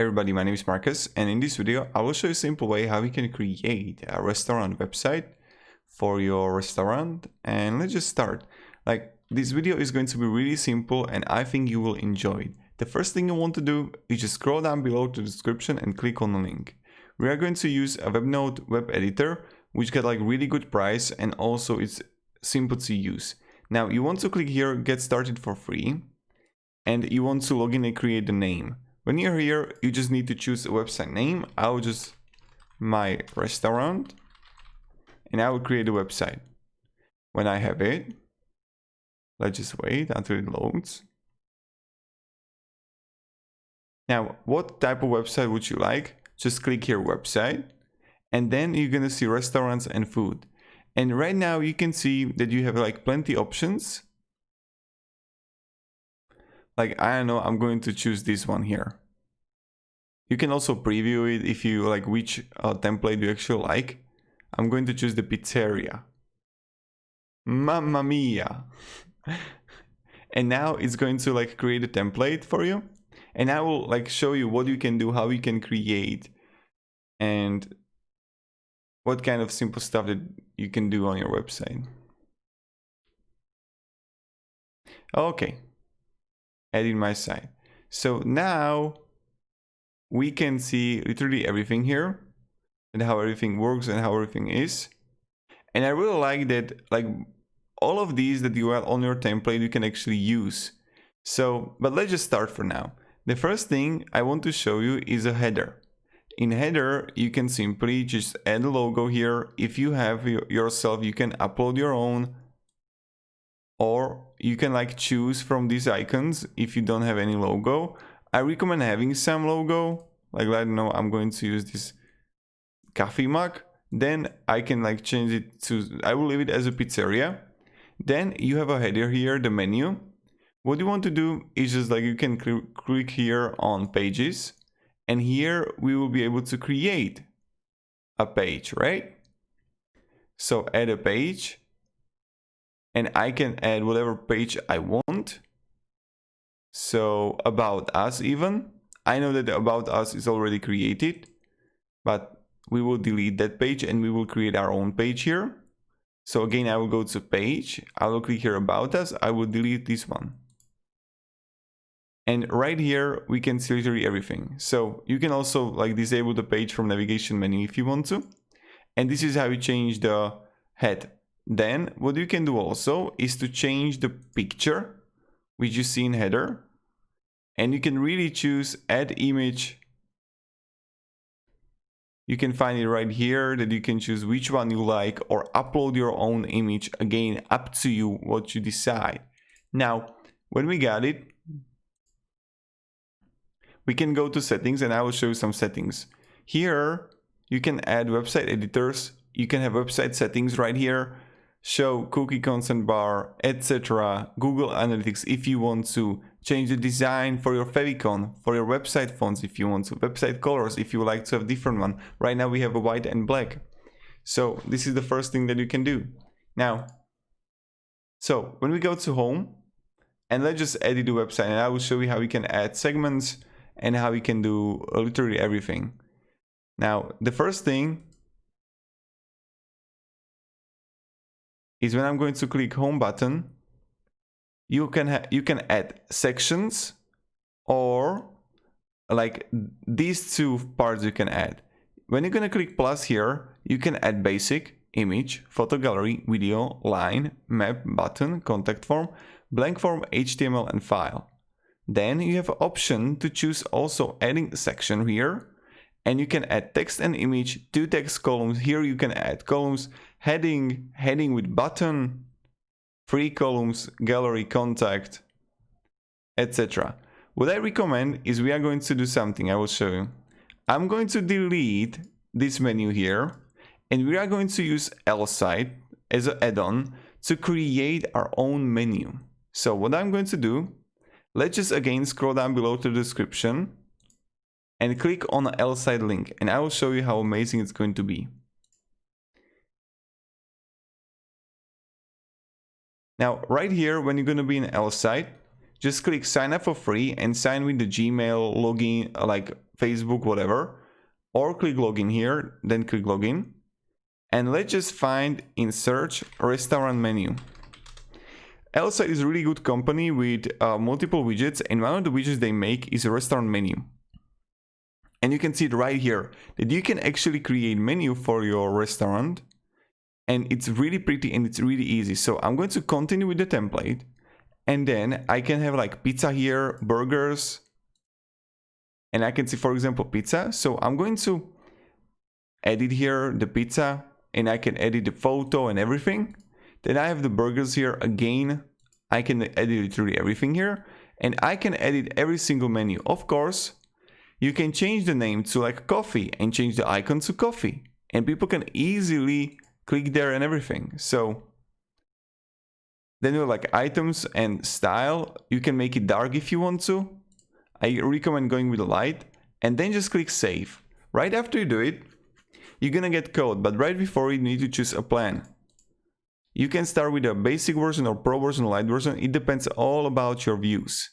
Everybody, my name is Marcus, and in this video I will show you a simple way how you can create a restaurant website for your restaurant. And let's just start. Like, this video is going to be really simple and I think you will enjoy it. The first thing you want to do is just scroll down below to the description and click on the link. We are going to use a WebNode web editor, which got like really good price and also it's simple to use. Now you want to click here, get started for free, and you want to log in and create the name. When you're here, you just need to choose a website name. I'll just my restaurant, and I will create a website. When I have it, let's just wait until it loads. Now, what type of website would you like? Just click here, website, and then you're gonna see restaurants and food. And right now you can see that you have like plenty options. Like, I don't know, I'm going to choose this one here. You can also preview it if you like which template you actually like. I'm going to choose the pizzeria. Mamma mia. And now it's going to like create a template for you. And I will like show you what you can do, how you can create, and what kind of simple stuff that you can do on your website. Okay. Edit my site. So now we can see literally everything here and how everything works and how everything is. And I really like that, like all of these that you have on your template you can actually use. So, but let's just start for now. The first thing I want to show you is a header. In header, you can simply just add a logo here. If you have yourself, you can upload your own, or you can like choose from these icons if you don't have any logo. I recommend having some logo, like I don't know, I'm going to use this coffee mug. Then I can like change it to, I will leave it as a pizzeria. Then you have a header here, the menu. What you want to do is just like you can click here on pages, and here we will be able to create a page, right? So add a page. And I can add whatever page I want. So about us even. I know that the about us is already created, but we will delete that page and we will create our own page here. So again, I will go to page. I will click here about us. I will delete this one. And right here, we can see literally everything. So you can also like disable the page from navigation menu if you want to. And this is how you change the head. Then what you can do also is to change the picture, which you see in header, and you can really choose add image. You can find it right here that you can choose which one you like or upload your own image. Again, up to you what you decide. Now, when we got it, we can go to settings and I will show you some settings. Here, you can add website editors. You can have website settings right here. Show cookie consent bar, etc. Google Analytics if you want to. Change the design for your favicon, for your website fonts if you want to. Website colors if you would like to have different one. Right now we have a white and black. So this is the first thing that you can do. Now, so when we go to home, and let's just edit the website, and I will show you how you can add segments and how you can do literally everything. Now, the first thing is when I'm going to click home button, you can add sections, or like these two parts you can add. When you're going to click plus here, you can add basic, image, photo gallery, video, line, map, button, contact form, blank form, HTML, and file. Then you have an option to choose also adding a section here. And you can add text and image, 2 text columns. Here you can add columns, heading with button, 3 columns, gallery, contact, etc. What I recommend is we are going to do something. I will show you. I'm going to delete this menu here, and we are going to use L-Site as an add-on to create our own menu. So what I'm going to do, let's just again scroll down below to the description and click on the L-Site link, and I will show you how amazing it's going to be. Now, right here, when you're going to be in L-Site, just click sign up for free and sign with the Gmail login, like Facebook, whatever, or click login here, then click login. And let's just find in search restaurant menu. Elsa is a really good company with multiple widgets, and one of the widgets they make is a restaurant menu. And you can see it right here that you can actually create menu for your restaurant, and it's really pretty and it's really easy. So I'm going to continue with the template, and then I can have like pizza here, burgers, and I can see, for example, pizza. So I'm going to edit here the pizza, and I can edit the photo and everything. Then I have the burgers here again. I can edit literally everything here, and I can edit every single menu. Of course, you can change the name to like coffee and change the icon to coffee, and people can easily click there and everything. So then you have like items and style. You can make it dark if you want to. I recommend going with the light, and then just click save. Right after you do it, you're gonna get code, but right before you need to choose a plan. You can start with a basic version or pro version or light version. It depends all about your views.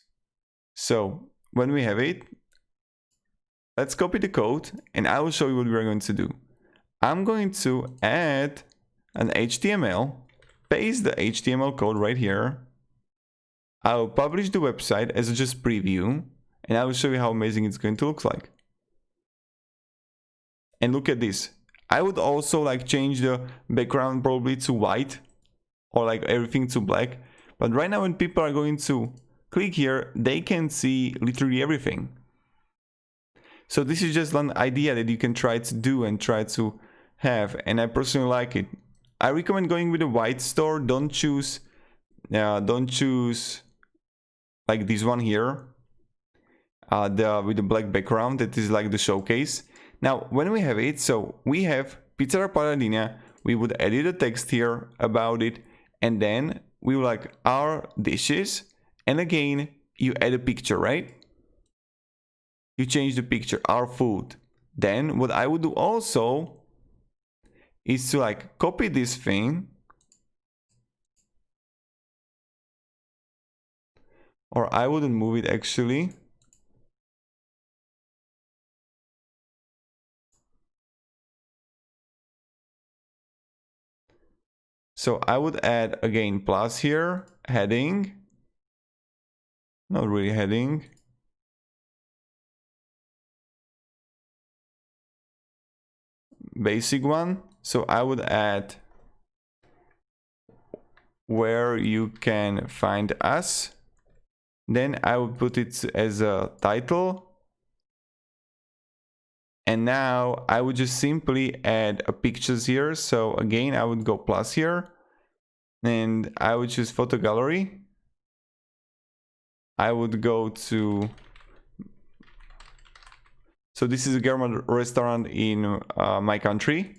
So when we have it, let's copy the code, and I will show you what we're going to do. I'm going to add an HTML, paste the HTML code right here. I will publish the website as a just preview, and I will show you how amazing it's going to look like. And look at this. I would also like change the background probably to white, or like everything to black. But right now when people are going to click here, they can see literally everything. So this is just one idea that you can try to do and try to have, and I personally like it. I recommend going with a white store. Don't choose like this one here, with the black background. That is like the showcase. Now when we have it, so we have Pizzeria Paladina, we would edit a text here about it, and then we will like our dishes, and again you add a picture, right? You change the picture, our food. Then what I would do also is to like copy this thing, or I wouldn't move it actually. So I would add again plus here, heading, not really heading. Basic one. So I would add where you can find us. Then I would put it as a title. And now I would just simply add a pictures here. So again, I would go plus here, and I would choose photo gallery. I would go to, so this is a German restaurant in my country.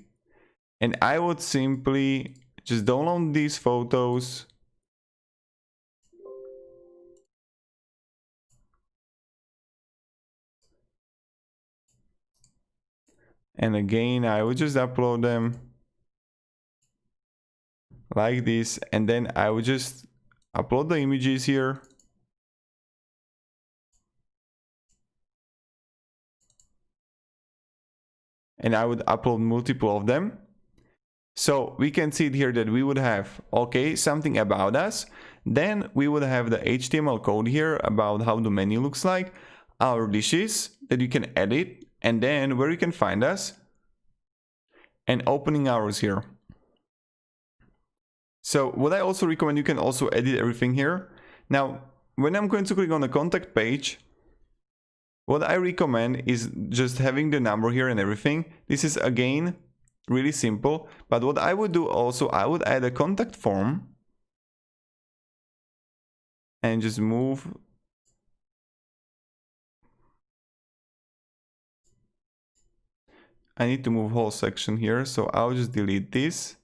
And I would simply just download these photos. And again, I would just upload them like this. And then I would just upload the images here. And I would upload multiple of them. So we can see it here that we would have, okay, something about us. Then we would have the HTML code here about how the menu looks like, our dishes that you can edit, and then where you can find us, and opening hours here. So what I also recommend, you can also edit everything here. Now, when I'm going to click on the contact page, what I recommend is just having the number here and everything. This is again really simple, but what I would do also, I would add a contact form and just move. I need to move whole section here, so I'll just delete this.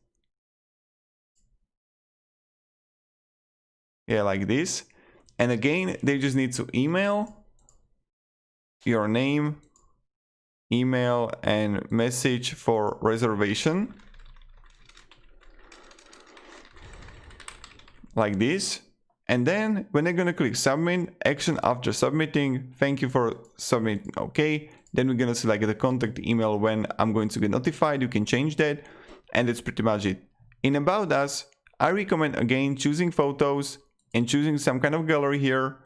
Yeah, like this. And again, they just need to email, your name, email, and message for reservation. Like this. And then when they're gonna click submit, action after submitting, thank you for submitting, okay. Then we're gonna select the contact email when I'm going to get notified. You can change that, and that's pretty much it. In About Us, I recommend again choosing photos and choosing some kind of gallery here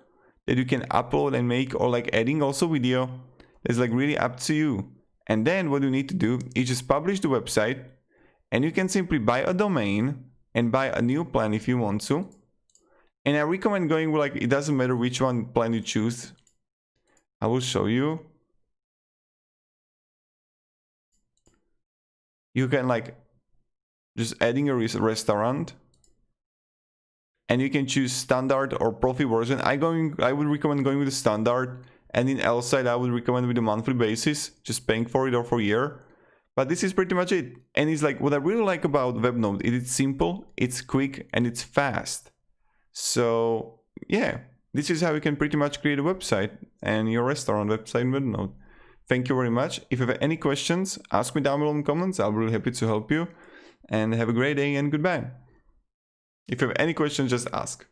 that you can upload and make, or like adding also video. It's like really up to you. And then what you need to do is just publish the website, and you can simply buy a domain and buy a new plan if you want to. And I recommend going with, like, it doesn't matter which one plan you choose. I will show you. You can like just adding a restaurant, and you can choose standard or profit version. I would recommend going with the standard, and in L side I would recommend with a monthly basis, just paying for it or for a year. But this is pretty much it. And it's like what I really like about WebNode, it's simple, it's quick, and it's fast. So yeah, this is how you can pretty much create a website and your restaurant website in WebNode. Thank you very much. If you have any questions, ask me down below in the comments. I'll be really happy to help you. And have a great day, and goodbye. If you have any questions, just ask.